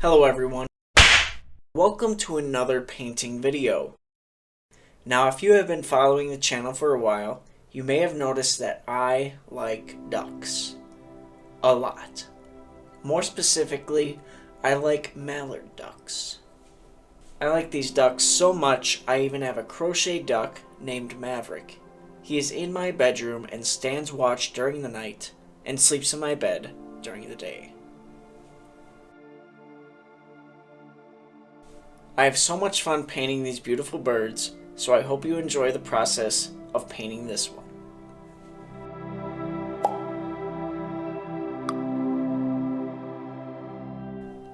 Hello everyone, welcome to another painting video. Now if you have been following the channel for a while, you may have noticed that I like ducks. A lot. More specifically, I like mallard ducks. I like these ducks so much I even have a crochet duck named Maverick. He is in my bedroom and stands watch during the night and sleeps in my bed during the day. I have so much fun painting these beautiful birds, so I hope you enjoy the process of painting this one.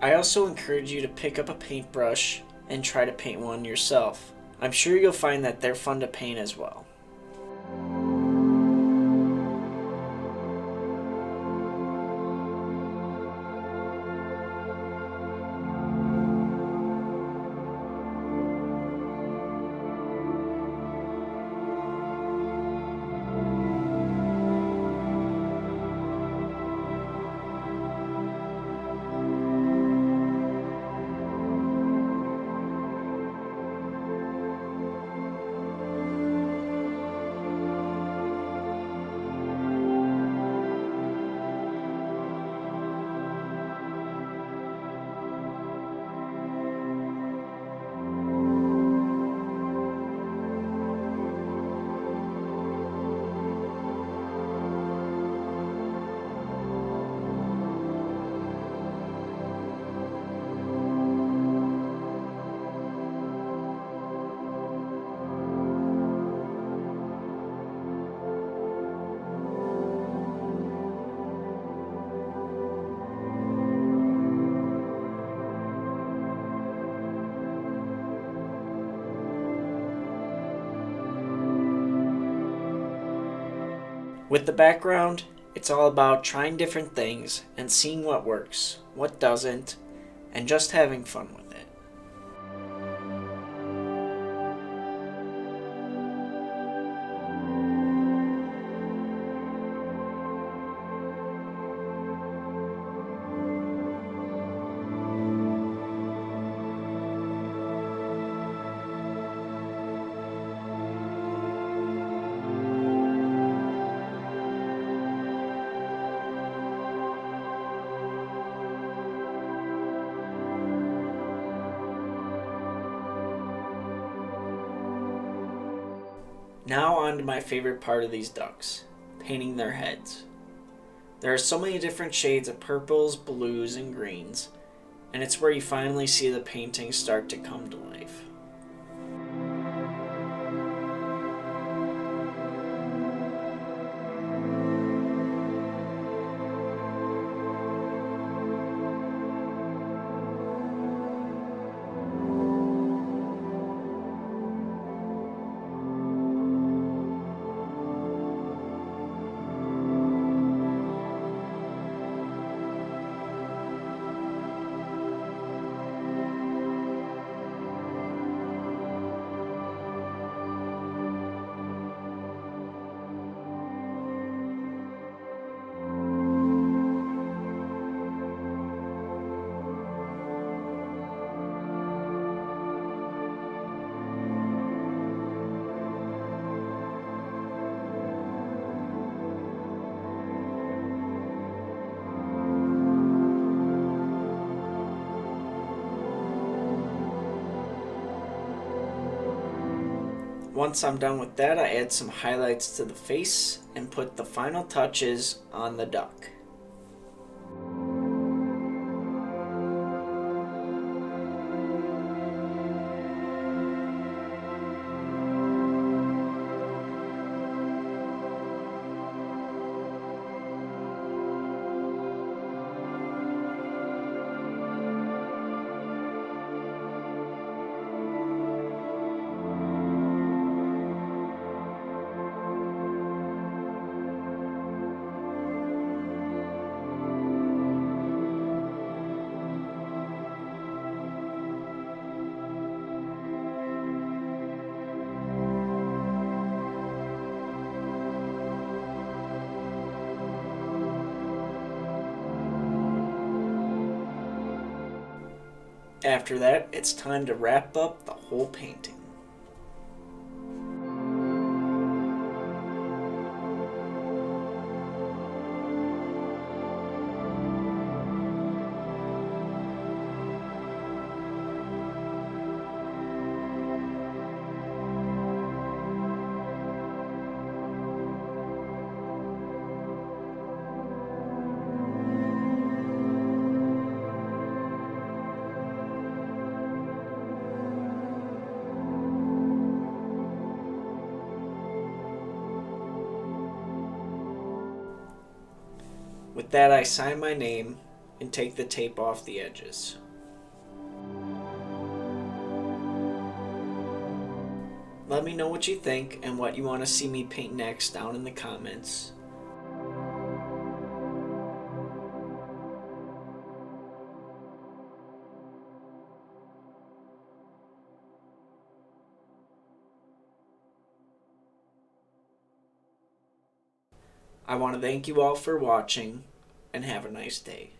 I also encourage you to pick up a paintbrush and try to paint one yourself. I'm sure you'll find that they're fun to paint as well. With the background, it's all about trying different things and seeing what works, what doesn't, and just having fun with it. Now on to my favorite part of these ducks, painting their heads. There are so many different shades of purples, blues, and greens, and it's where you finally see the painting start to come to life. Once I'm done with that, I add some highlights to the face and put the final touches on the duck. After that, it's time to wrap up the whole painting. With that, I sign my name and take the tape off the edges. Let me know what you think and what you want to see me paint next down in the comments. I want to thank you all for watching and have a nice day.